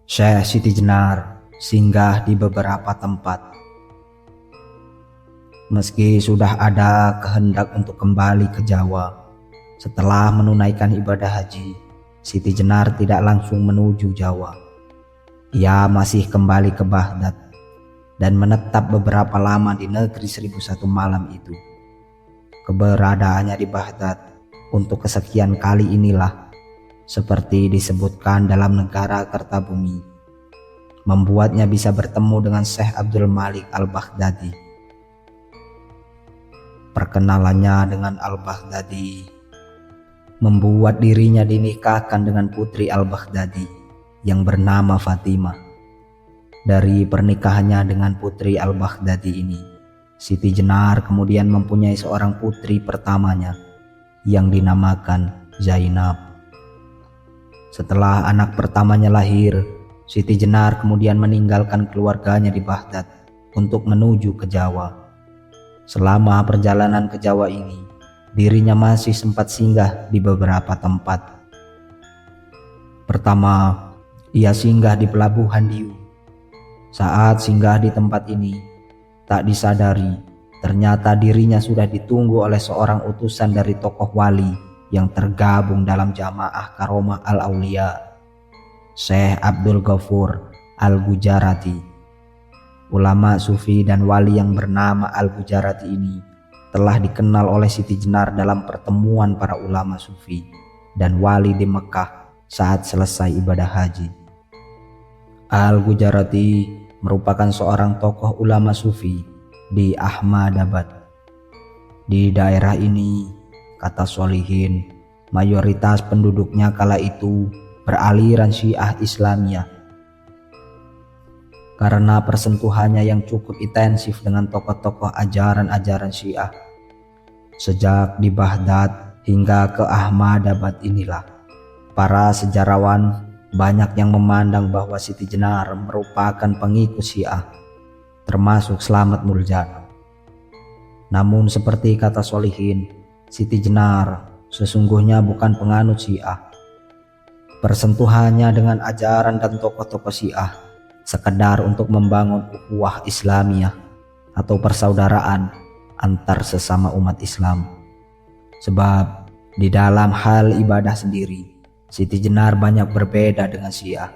Syekh Siti Jenar singgah di beberapa tempat. Meski sudah ada kehendak untuk kembali ke Jawa, setelah menunaikan ibadah haji, Siti Jenar tidak langsung menuju Jawa. Ia masih kembali ke Baghdad dan menetap beberapa lama di negeri 1001 malam itu. Keberadaannya di Baghdad untuk kesekian kali inilah, seperti disebutkan dalam Negara Kertabumi, membuatnya bisa bertemu dengan Syekh Abdul Malik Al-Baghdadi. Perkenalannya dengan Al-Baghdadi membuat dirinya dinikahkan dengan putri Al-Baghdadi yang bernama Fatimah. Dari pernikahannya dengan putri Al-Baghdadi ini, Siti Jenar kemudian mempunyai seorang putri pertamanya yang dinamakan Zainab. Setelah anak pertamanya lahir, Siti Jenar kemudian meninggalkan keluarganya di Baghdad untuk menuju ke Jawa. Selama perjalanan ke Jawa ini, dirinya masih sempat singgah di beberapa tempat. Pertama, ia singgah di Pelabuhan Diu. Saat singgah di tempat ini, tak disadari ternyata dirinya sudah ditunggu oleh seorang utusan dari tokoh wali yang tergabung dalam jamaah Karomah Al-Aulia, Syekh Abdul Ghafur Al-Gujarati. Ulama sufi dan wali yang bernama Al-Gujarati ini telah dikenal oleh Siti Jenar dalam pertemuan para ulama sufi dan wali di Mekah saat selesai ibadah haji. Al-Gujarati merupakan seorang tokoh ulama sufi di Ahmadabad. Di daerah ini, kata Sholihin, mayoritas penduduknya kala itu beraliran Syiah Islamiyah. Karena persentuhannya yang cukup intensif dengan tokoh-tokoh ajaran-ajaran Syiah, sejak di Baghdad hingga ke Ahmadabad inilah, para sejarawan banyak yang memandang bahwa Siti Jenar merupakan pengikut Syiah, termasuk Slamet Muljana. Namun seperti kata Sholihin, Siti Jenar sesungguhnya bukan penganut Syiah. Persentuhannya dengan ajaran dan tokoh-tokoh Syiah sekedar untuk membangun ukhuwah Islamiyah atau persaudaraan antar sesama umat Islam. Sebab di dalam hal ibadah sendiri, Siti Jenar banyak berbeda dengan Syiah.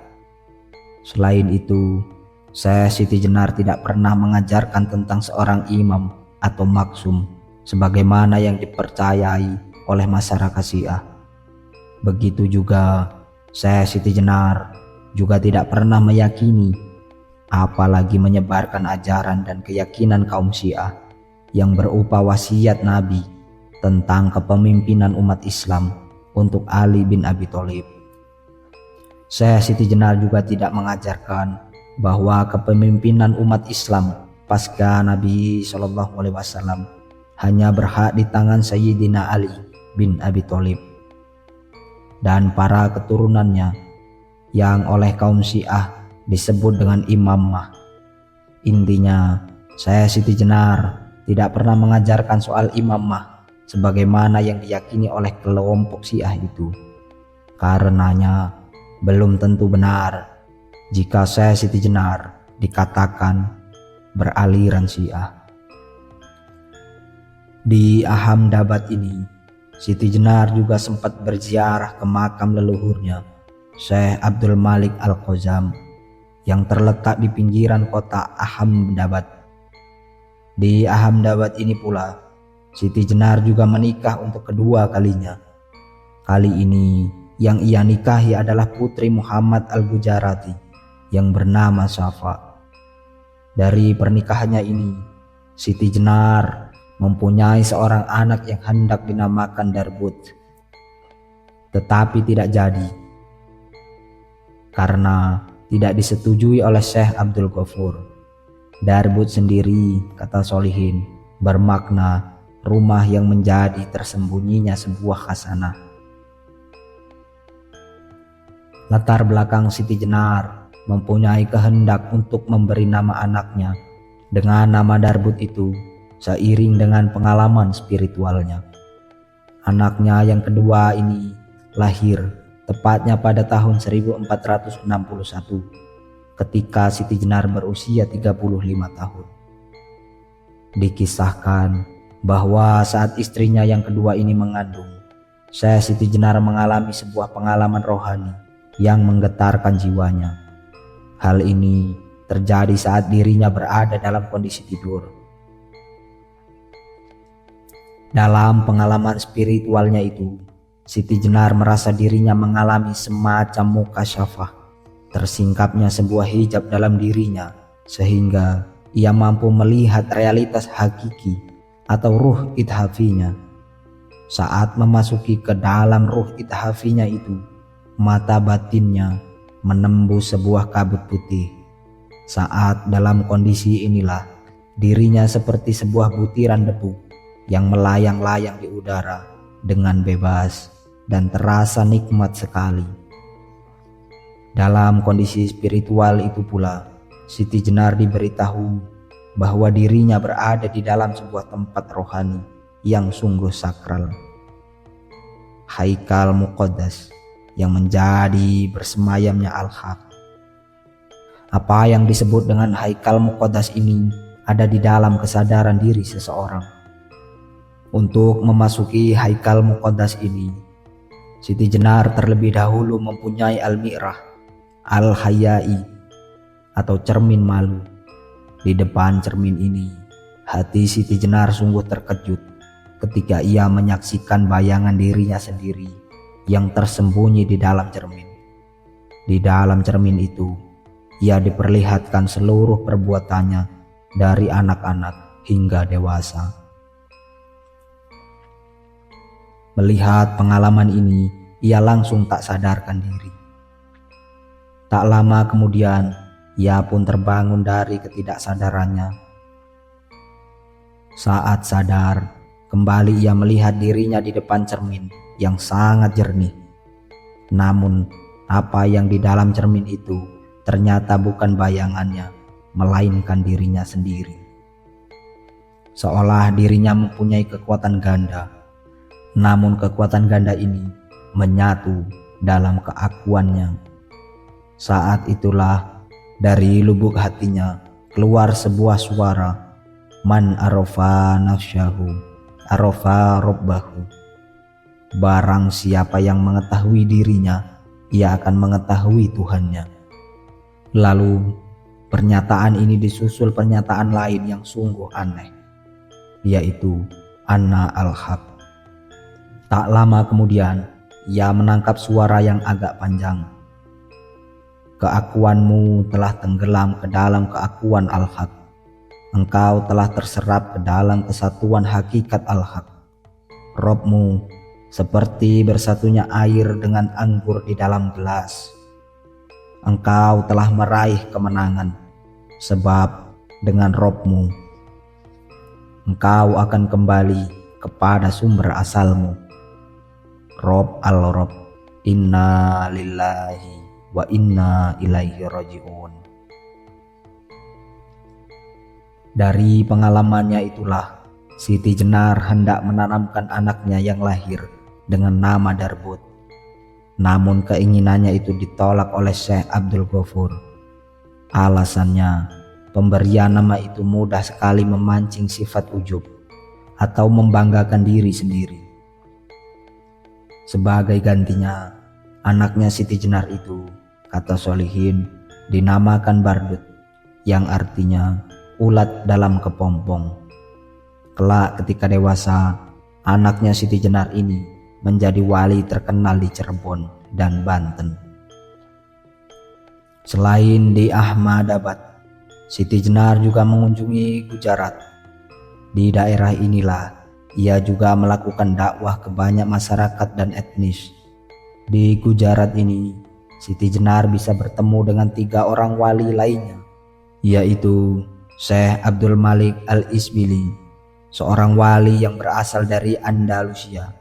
Selain itu, Siti Jenar tidak pernah mengajarkan tentang seorang imam atau maksum sebagaimana yang dipercayai oleh masyarakat Syiah. Begitu juga Siti Jenar juga tidak pernah meyakini, apalagi menyebarkan ajaran dan keyakinan kaum Syiah yang berupa wasiat Nabi tentang kepemimpinan umat Islam untuk Ali bin Abi Thalib. Siti Jenar juga tidak mengajarkan bahwa kepemimpinan umat Islam pasca Nabi SAW hanya berhak di tangan Sayyidina Ali bin Abi Thalib dan para keturunannya yang oleh kaum Syiah disebut dengan imamah. Intinya, Siti Jenar tidak pernah mengajarkan soal imamah sebagaimana yang diyakini oleh kelompok Syiah itu. Karenanya belum tentu benar jika Siti Jenar dikatakan beraliran Syiah. Di Ahmadabad ini, Siti Jenar juga sempat berziarah ke makam leluhurnya Syekh Abdul Malik Al-Qazam yang terletak di pinggiran kota Ahmadabad. Di Ahmadabad ini pula, Siti Jenar juga menikah untuk kedua kalinya. Kali ini yang ia nikahi adalah putri Muhammad Al-Gujarati yang bernama Safa. Dari pernikahannya ini, Siti Jenar mempunyai seorang anak yang hendak dinamakan Darbut, tetapi tidak jadi karena tidak disetujui oleh Syekh Abdul Ghafur. Darbut sendiri, kata Sholihin, bermakna rumah yang menjadi tersembunyinya sebuah khasanah. Latar belakang Siti Jenar mempunyai kehendak untuk memberi nama anaknya dengan nama Darbut itu seiring dengan pengalaman spiritualnya. Anaknya yang kedua ini lahir tepatnya pada tahun 1461 ketika Siti Jenar berusia 35 tahun. Dikisahkan bahwa saat istrinya yang kedua ini mengandung, Syekh Siti Jenar mengalami sebuah pengalaman rohani yang menggetarkan jiwanya. Hal ini terjadi saat dirinya berada dalam kondisi tidur. Dalam pengalaman spiritualnya itu, Siti Jenar merasa dirinya mengalami semacam mukasyafah. Tersingkapnya sebuah hijab dalam dirinya sehingga ia mampu melihat realitas hakiki atau ruh ithafinya. Saat memasuki ke dalam ruh ithafinya itu, mata batinnya menembus sebuah kabut putih. Saat dalam kondisi inilah, dirinya seperti sebuah butiran debu yang melayang-layang di udara dengan bebas dan terasa nikmat sekali. Dalam kondisi spiritual itu pula, Siti Jenar diberitahu bahwa dirinya berada di dalam sebuah tempat rohani yang sungguh sakral, Haikal Muqaddas, yang menjadi bersemayamnya Al-Haq. Apa yang disebut dengan Haikal Muqaddas ini ada di dalam kesadaran diri seseorang. Untuk memasuki Haikal Muqaddas ini, Siti Jenar terlebih dahulu mempunyai Al-Mi'rah, Al-Hayai, atau cermin malu. Di depan cermin ini, hati Siti Jenar sungguh terkejut ketika ia menyaksikan bayangan dirinya sendiri yang tersembunyi di dalam cermin. Di dalam cermin itu, ia diperlihatkan seluruh perbuatannya dari anak-anak hingga dewasa. Melihat pengalaman ini, ia langsung tak sadarkan diri. Tak lama kemudian, ia pun terbangun dari ketidaksadarannya. Saat sadar, kembali ia melihat dirinya di depan cermin yang sangat jernih. Namun, apa yang di dalam cermin itu ternyata bukan bayangannya, melainkan dirinya sendiri. Seolah dirinya mempunyai kekuatan ganda, namun kekuatan ganda ini menyatu dalam keakuannya. Saat itulah dari lubuk hatinya keluar sebuah suara, "Man arofa nafsyahu, arofa robbahu." Barang siapa yang mengetahui dirinya, ia akan mengetahui Tuhannya. Lalu pernyataan ini disusul pernyataan lain yang sungguh aneh, yaitu Ana Al-Haq. Tak lama kemudian, ia menangkap suara yang agak panjang. Keakuanmu telah tenggelam ke dalam keakuan Al-Haq. Engkau telah terserap ke dalam kesatuan hakikat Al-Haq. Robmu seperti bersatunya air dengan anggur di dalam gelas. Engkau telah meraih kemenangan, sebab dengan Robmu, engkau akan kembali kepada sumber asalmu. Rob al-Rob, inna lillahi wa inna ilaihi raji'un. Dari pengalamannya itulah, Siti Jenar hendak menanamkan anaknya yang lahir dengan nama Darbut. Namun keinginannya itu ditolak oleh Syekh Abdul Ghafur. Alasannya, pemberian nama itu mudah sekali memancing sifat ujub atau membanggakan diri sendiri. Sebagai gantinya, anaknya Siti Jenar itu, kata Solihin, dinamakan Bardut, yang artinya ulat dalam kepompong. Kelak ketika dewasa, anaknya Siti Jenar ini menjadi wali terkenal di Cirebon dan Banten. Selain di Ahmadabad, Siti Jenar juga mengunjungi Gujarat. Di daerah inilah ia juga melakukan dakwah ke banyak masyarakat dan etnis. Di Gujarat ini, Siti Jenar bisa bertemu dengan 3 orang wali lainnya, yaitu Syekh Abdul Malik Al-Isbili, seorang wali yang berasal dari Andalusia,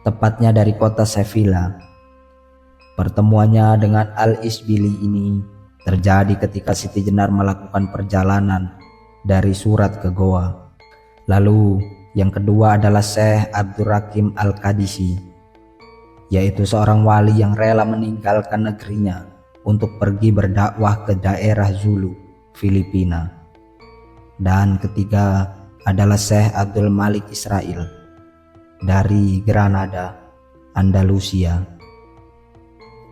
tepatnya dari kota Sevilla. Pertemuannya dengan Al-Isbili ini terjadi ketika Siti Jenar melakukan perjalanan dari Surat ke Goa. Lalu yang kedua adalah Syekh Abdurrahim Al-Qadisi, yaitu seorang wali yang rela meninggalkan negerinya untuk pergi berdakwah ke daerah Zulu, Filipina. Dan ketiga adalah Syekh Abdul Malik Israel dari Granada, Andalusia.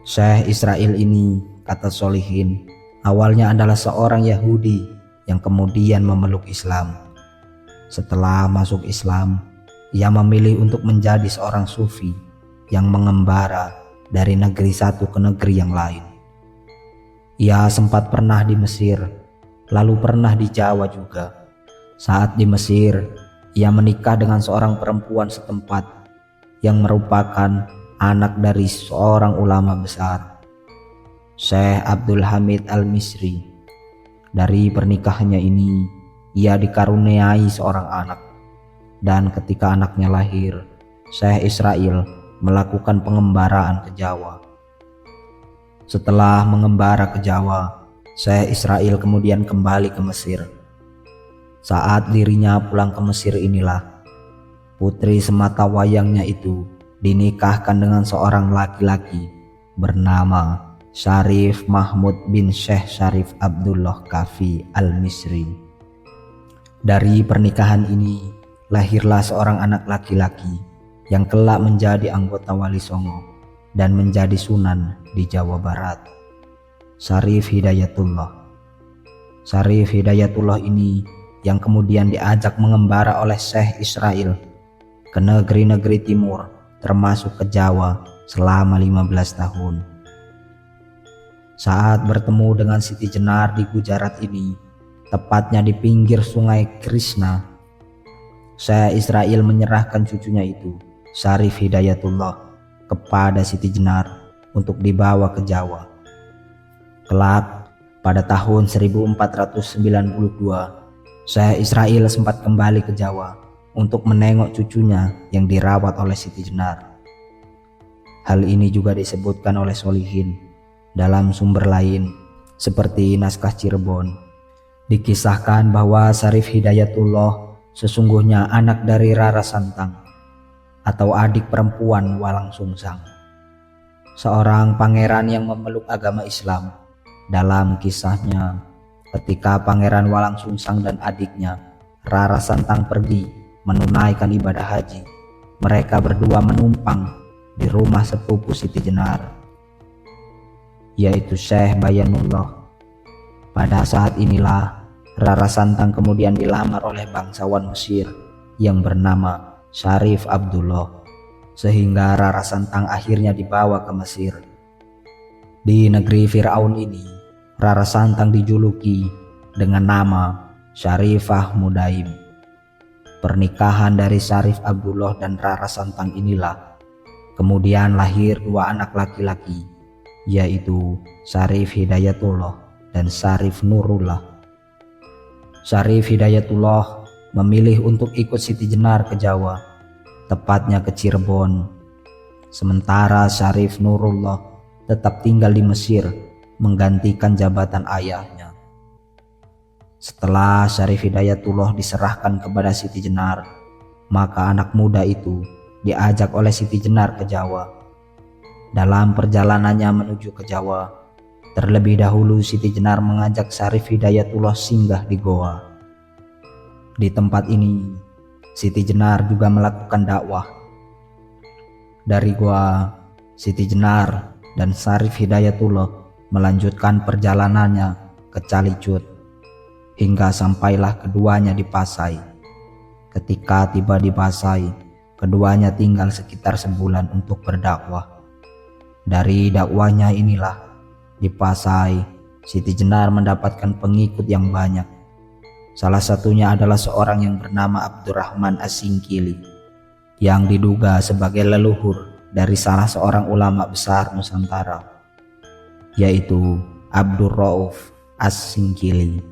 Syekh Israel ini, kata Solihin, awalnya adalah seorang Yahudi yang kemudian memeluk Islam. Setelah masuk Islam, ia memilih untuk menjadi seorang sufi yang mengembara dari negeri satu ke negeri yang lain. Ia sempat pernah di Mesir, lalu pernah di Jawa juga. Saat di Mesir, ia menikah dengan seorang perempuan setempat yang merupakan anak dari seorang ulama besar, Syekh Abdul Hamid Al-Misri. Dari pernikahannya ini, ia dikaruniai seorang anak, dan ketika anaknya lahir, Syekh Israel melakukan pengembaraan ke Jawa. Setelah mengembara ke Jawa, Syekh Israel kemudian kembali ke Mesir. Saat dirinya pulang ke Mesir inilah, putri semata wayangnya itu dinikahkan dengan seorang laki-laki bernama Syarif Mahmud bin Syekh Syarif Abdullah Kafi Al-Misri. Dari pernikahan ini lahirlah seorang anak laki-laki yang kelak menjadi anggota Wali Songo dan menjadi sunan di Jawa Barat, Syarif Hidayatullah. Syarif Hidayatullah ini yang kemudian diajak mengembara oleh Syekh Israel ke negeri-negeri timur termasuk ke Jawa selama 15 tahun. Saat bertemu dengan Siti Jenar di Gujarat ini, tepatnya di pinggir sungai Krishna, Syekh Israel menyerahkan cucunya itu, Syarif Hidayatullah, kepada Siti Jenar untuk dibawa ke Jawa. Kelak pada tahun 1492, Syekh Israel sempat kembali ke Jawa untuk menengok cucunya yang dirawat oleh Siti Jenar. Hal ini juga disebutkan oleh Solihin dalam sumber lain seperti naskah Cirebon. Dikisahkan bahwa Syarif Hidayatullah sesungguhnya anak dari Rara Santang atau adik perempuan Walang Sungsang, seorang pangeran yang memeluk agama Islam. Dalam kisahnya, ketika Pangeran Walang Sungsang dan adiknya Rara Santang pergi menunaikan ibadah haji, mereka berdua menumpang di rumah sepupu Siti Jenar, yaitu Syekh Bayanullah. Pada saat inilah Rara Santang kemudian dilamar oleh bangsawan Mesir yang bernama Syarif Abdullah, sehingga Rara Santang akhirnya dibawa ke Mesir. Di negeri Fir'aun ini, Rara Santang dijuluki dengan nama Syarifah Mudaim. Pernikahan dari Syarif Abdullah dan Rara Santang inilah kemudian lahir dua anak laki-laki, yaitu Syarif Hidayatullah dan Syarif Nurullah. Syarif Hidayatullah memilih untuk ikut Siti Jenar ke Jawa, tepatnya ke Cirebon. Sementara Syarif Nurullah tetap tinggal di Mesir menggantikan jabatan ayahnya. Setelah Syarif Hidayatullah diserahkan kepada Siti Jenar, maka anak muda itu diajak oleh Siti Jenar ke Jawa. Dalam perjalanannya menuju ke Jawa, terlebih dahulu Siti Jenar mengajak Syarif Hidayatullah singgah di goa. Di tempat ini, Siti Jenar juga melakukan dakwah. Dari goa, Siti Jenar dan Syarif Hidayatullah melanjutkan perjalanannya ke Calicut, hingga sampailah keduanya di Pasai. Ketika tiba di Pasai, keduanya tinggal sekitar sebulan untuk berdakwah. Dari dakwahnya inilah, di Pasai, Siti Jenar mendapatkan pengikut yang banyak. Salah satunya adalah seorang yang bernama Abdurrahman As-Singkili, yang diduga sebagai leluhur dari salah seorang ulama besar Nusantara, yaitu Abdur Rauf As-Singkili.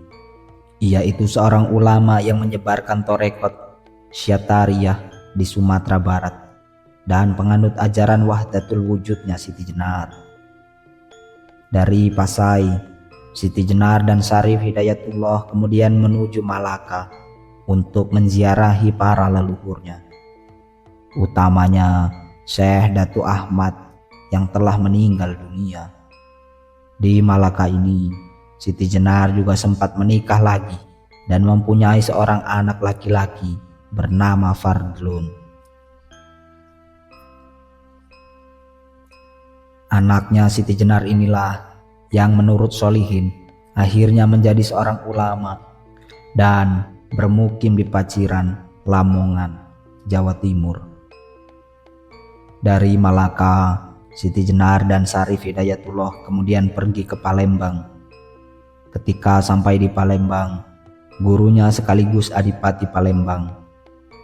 Ia itu seorang ulama yang menyebarkan torekot Syatariyah di Sumatera Barat dan penganut ajaran Wahdatul Wujudnya Siti Jenar. Dari Pasai, Siti Jenar dan Syarif Hidayatullah kemudian menuju Malaka untuk menziarahi para leluhurnya, utamanya Syekh Datu Ahmad yang telah meninggal dunia. Di Malaka ini, Siti Jenar juga sempat menikah lagi dan mempunyai seorang anak laki-laki bernama Fardlun. Anaknya Siti Jenar inilah yang menurut Solihin akhirnya menjadi seorang ulama dan bermukim di Paciran, Lamongan, Jawa Timur. Dari Malaka, Siti Jenar dan Syarif Hidayatullah kemudian pergi ke Palembang. Ketika sampai di Palembang, gurunya sekaligus Adipati Palembang,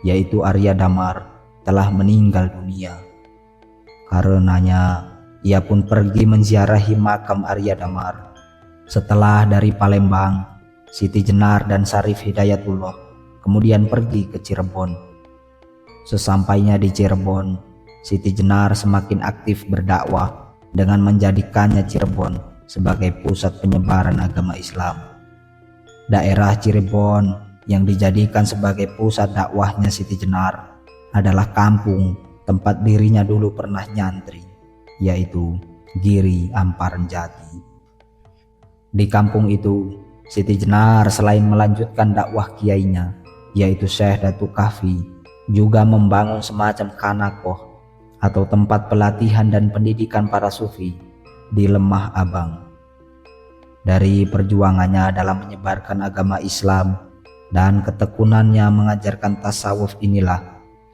yaitu Arya Damar, telah meninggal dunia. Karenanya, ia pun pergi menziarahi makam Arya Damar. Setelah dari Palembang, Siti Jenar dan Syarif Hidayatullah kemudian pergi ke Cirebon. Sesampainya di Cirebon, Siti Jenar semakin aktif berdakwah dengan menjadikannya Cirebon sebagai pusat penyebaran agama Islam. Daerah Cirebon yang dijadikan sebagai pusat dakwahnya Siti Jenar adalah kampung tempat dirinya dulu pernah nyantri, yaitu Giri Amparan Jati. Di kampung itu, Siti Jenar selain melanjutkan dakwah kiainya, yaitu Syekh Datuk Kahfi, juga membangun semacam kanakoh atau tempat pelatihan dan pendidikan para sufi di Lemah Abang. Dari perjuangannya dalam menyebarkan agama Islam dan ketekunannya mengajarkan tasawuf inilah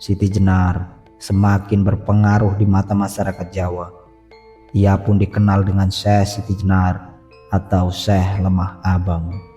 Siti Jenar semakin berpengaruh di mata masyarakat Jawa. Ia pun dikenal dengan Syekh Siti Jenar atau Syekh Lemah Abang.